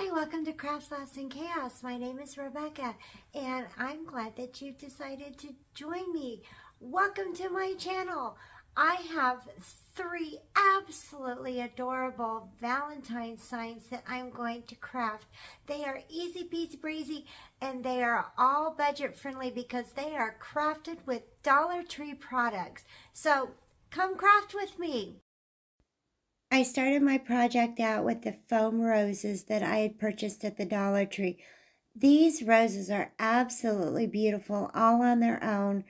Hi, welcome to Crafts, Laughs, and Chaos. My name is Rebecca, and I'm glad that you decided to join me. Welcome to my channel. I have 3 absolutely adorable Valentine signs that I'm going to craft. They are easy peasy breezy, and they are all budget friendly because they are crafted with Dollar Tree products. So come craft with me. I started my project out with the foam roses that I had purchased at the Dollar Tree. These roses are absolutely beautiful all on their own,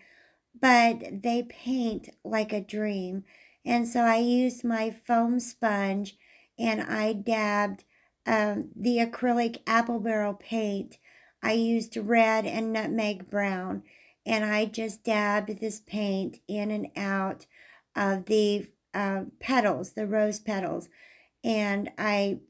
but they paint like a dream. And so I used my foam sponge and I dabbed the acrylic apple barrel paint. I used red and nutmeg brown, and I just dabbed this paint in and out of the petals, the rose petals, and I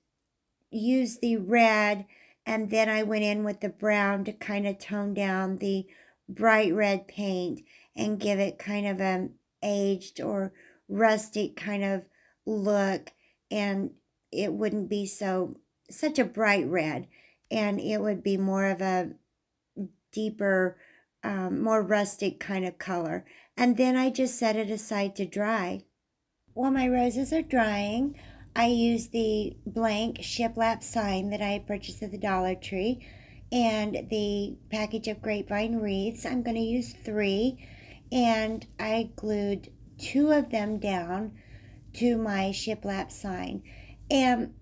used the red, and then I went in with the brown to kind of tone down the bright red paint and give it kind of an aged or rustic kind of look, and it wouldn't be such a bright red, and it would be more of a deeper, more rustic kind of color. And then I just set it aside to dry. While my roses are drying, I use the blank shiplap sign that I purchased at the Dollar Tree and the package of grapevine wreaths. I'm going to use 3, and I glued 2 of them down to my shiplap sign. And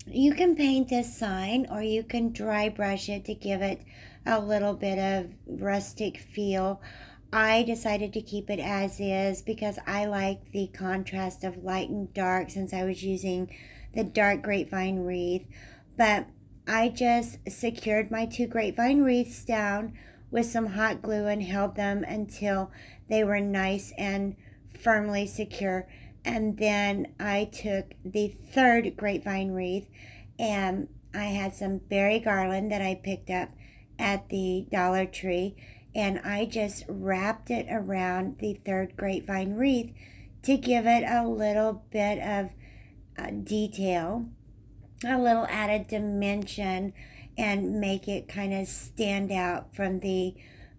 you can paint this sign, or you can dry brush it to give it a little bit of rustic feel. I decided to keep it as is because I like the contrast of light and dark since I was using the dark grapevine wreath. But I just secured my 2 grapevine wreaths down with some hot glue and held them until they were nice and firmly secure. And then I took the 3rd grapevine wreath, and I had some berry garland that I picked up at the Dollar Tree, and I just wrapped it around the 3rd grapevine wreath to give it a little bit of detail, a little added dimension, and make it kind of stand out from the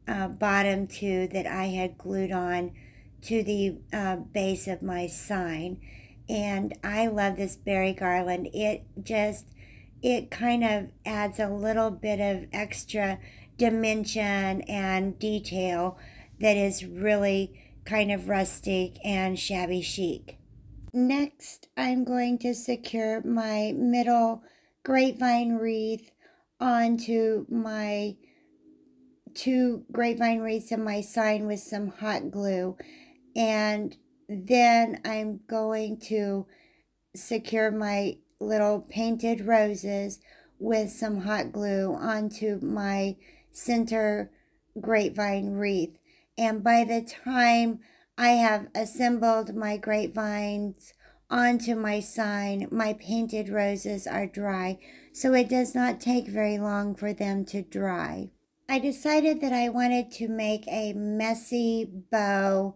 bottom 2 that I had glued on to the base of my sign. And I love this berry garland. It kind of adds a little bit of extra dimension and detail that is really kind of rustic and shabby chic. Next, I'm going to secure my middle grapevine wreath onto my 2 grapevine wreaths in my sign with some hot glue, and then I'm going to secure my little painted roses with some hot glue onto my center grapevine wreath. And by the time I have assembled my grapevines onto my sign, my painted roses are dry, so it does not take very long for them to dry. I decided that I wanted to make a messy bow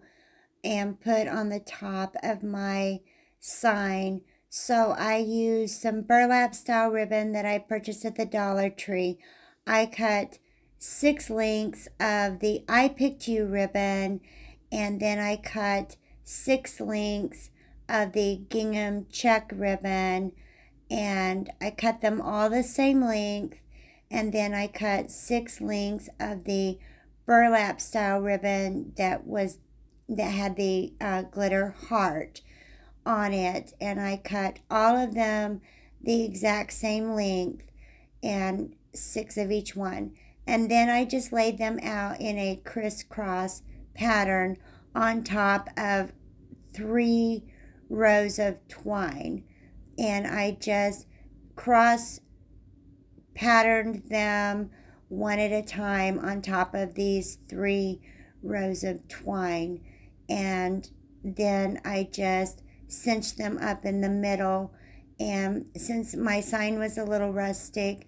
and put on the top of my sign. So I used some burlap style ribbon that I purchased at the Dollar Tree. I cut 6 lengths of the I Picked You ribbon, and then I cut 6 lengths of the gingham check ribbon, and I cut them all the same length, and then I cut 6 lengths of the burlap style ribbon that had the glitter heart on it, and I cut all of them the exact same length and 6 of each one, and then I just laid them out in a crisscross pattern on top of 3 rows of twine, and I just cross patterned them one at a time on top of these 3 rows of twine, and then I just cinched them up in the middle. And since my sign was a little rustic,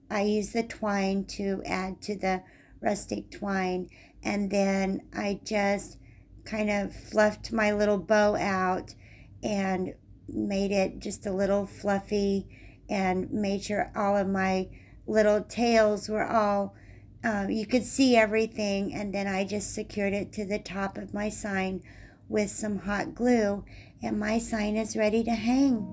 I used the twine to add to the rustic twine, and then I just kind of fluffed my little bow out and made it just a little fluffy and made sure all of my little tails were all, you could see everything. And then I just secured it to the top of my sign with some hot glue, and my sign is ready to hang.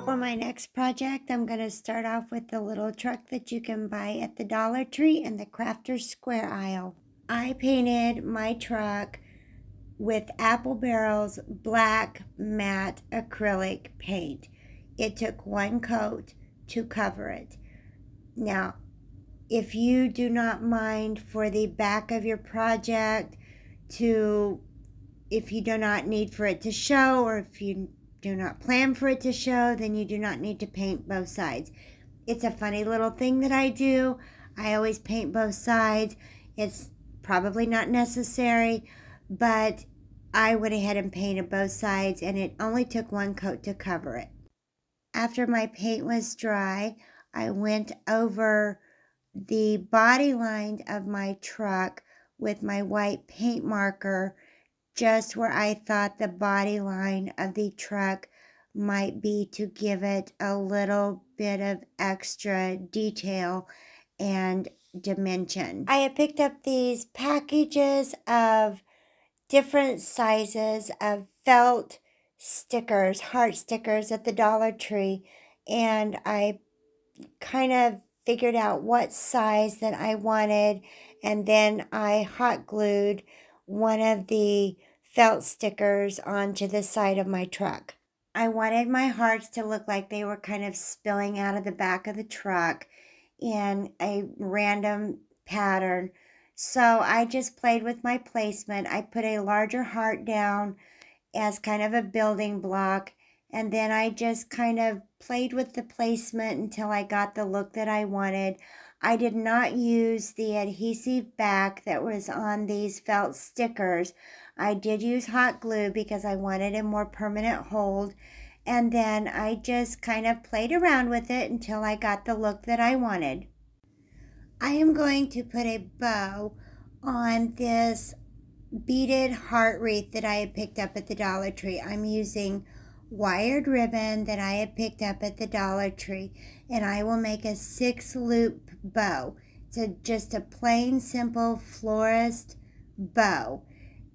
For my next project, I'm going to start off with the little truck that you can buy at the Dollar Tree in the Crafter's Square aisle. I painted my truck with Apple Barrel's black matte acrylic paint. It took one coat to cover it. Now, if you do not mind for the back of your project if you do not need for it to show, or if you do not plan for it to show, then you do not need to paint both sides. It's a funny little thing that I do. I always paint both sides. It's probably not necessary, but I went ahead and painted both sides, and it only took one coat to cover it. After my paint was dry, I went over the body line of my truck with my white paint marker, just where I thought the body line of the truck might be, to give it a little bit of extra detail and dimension. I had picked up these packages of different sizes of felt stickers, heart stickers, at the Dollar Tree, and I kind of figured out what size that I wanted, and then I hot glued one of the felt stickers onto the side of my truck. I wanted my hearts to look like they were kind of spilling out of the back of the truck in a random pattern. So I just played with my placement. I put a larger heart down as kind of a building block, and then I just kind of played with the placement until I got the look that I wanted. I did not use the adhesive back that was on these felt stickers. I did use hot glue because I wanted a more permanent hold. And then I just kind of played around with it until I got the look that I wanted. I am going to put a bow on this beaded heart wreath that I had picked up at the Dollar Tree. I'm using wired ribbon that I had picked up at the Dollar Tree, and I will make a 6-loop bow. It's just a plain, simple florist bow,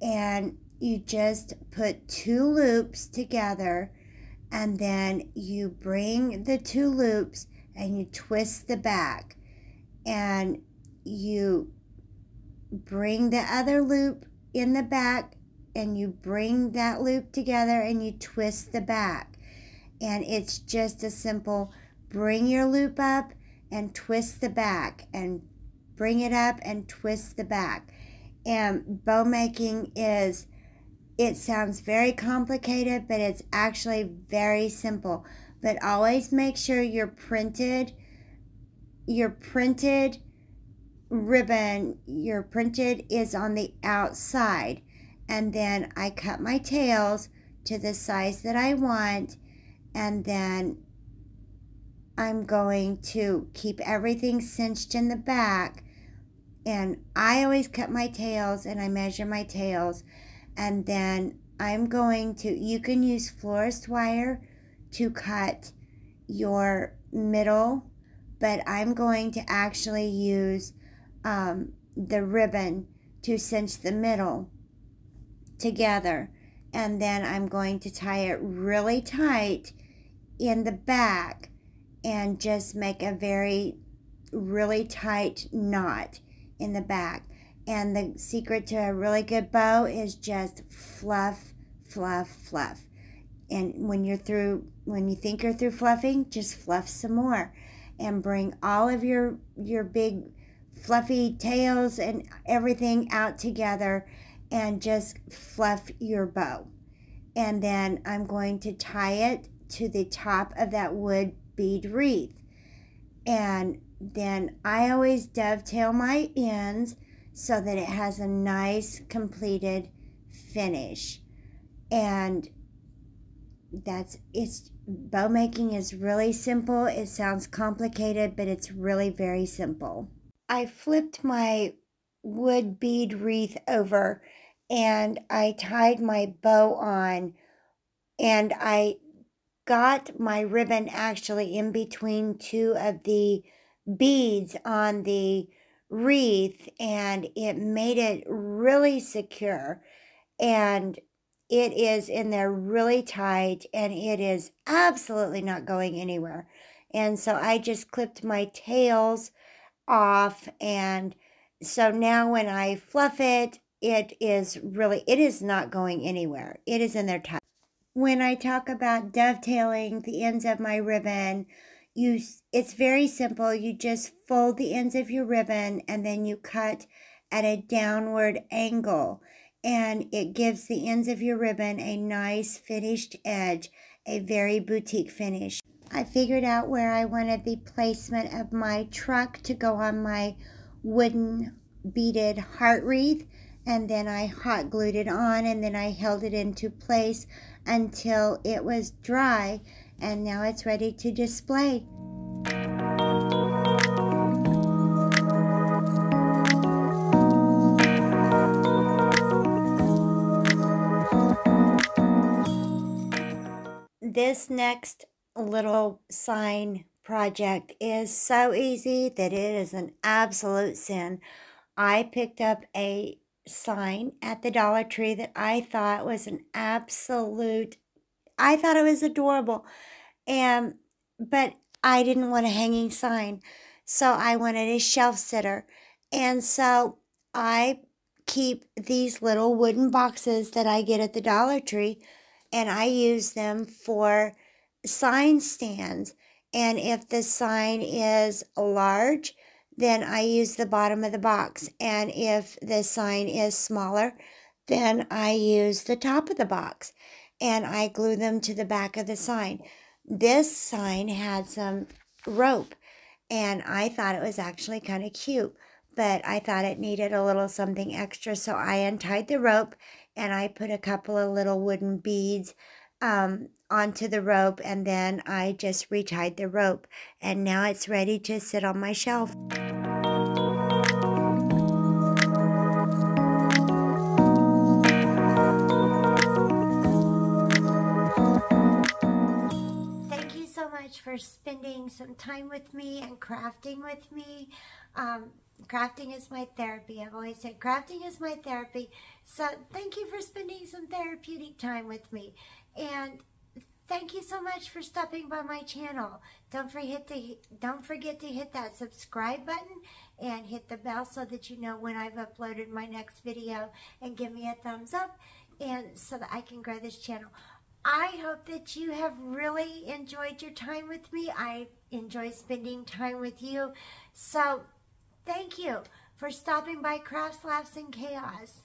and you just put 2 loops together, and then you bring the 2 loops and you twist the back, and you bring the other loop in the back, and you bring that loop together and you twist the back. And it's just a simple bring your loop up and twist the back, and bring it up and twist the back. And bow making it sounds very complicated, but it's actually very simple. But always make sure your printed ribbon, your printed is on the outside. And then I cut my tails to the size that I want, and then I'm going to keep everything cinched in the back. And I always cut my tails, and I measure my tails, and then I'm going to, you can use florist wire to cut your middle, but I'm going to actually use the ribbon to cinch the middle together. And then I'm going to tie it really tight in the back and just make a really tight knot in the back. And the secret to a really good bow is just fluff, fluff, fluff. And when you think you're through fluffing, just fluff some more, and bring all of your big fluffy tails and everything out together, and just fluff your bow. And then I'm going to tie it to the top of that wood bead wreath. And then I always dovetail my ends so that it has a nice completed finish. And bow making is really simple. It sounds complicated, but it's really very simple. I flipped my wood bead wreath over and I tied my bow on, and I got my ribbon actually in between two of the beads on the wreath, and it made it really secure, and it is in there really tight, and it is absolutely not going anywhere. And so I just clipped my tails off, and so now when I fluff it, it is not going anywhere. It is in there tight. When I talk about dovetailing the ends of my ribbon, it's very simple. You just fold the ends of your ribbon and then you cut at a downward angle, and it gives the ends of your ribbon a nice finished edge, a very boutique finish. I figured out where I wanted the placement of my truck to go on my wooden beaded heart wreath, and then I hot glued it on, and then I held it into place until it was dry, and now it's ready to display. This next little sign project is so easy that it is an absolute sin. I picked up a sign at the Dollar Tree that I thought was I thought it was adorable. But I didn't want a hanging sign, so I wanted a shelf sitter. And so I keep these little wooden boxes that I get at the Dollar Tree, and I use them for sign stands. And if the sign is large, then I use the bottom of the box. And if the sign is smaller, then I use the top of the box. And I glue them to the back of the sign. This sign had some rope, and I thought it was actually kind of cute, but I thought it needed a little something extra, so I untied the rope and I put a couple of little wooden beads onto the rope, and then I just retied the rope, and now it's ready to sit on my shelf. Thank you so much for spending some time with me and crafting with me. Crafting is my therapy. I've always said crafting is my therapy. So thank you for spending some therapeutic time with me. And thank you so much for stopping by my channel. Don't forget to hit that subscribe button and hit the bell so that you know when I've uploaded my next video, and give me a thumbs up, and so that I can grow this channel. I hope that you have really enjoyed your time with me. I enjoy spending time with you. So thank you for stopping by Crafts, Laughs, and Chaos.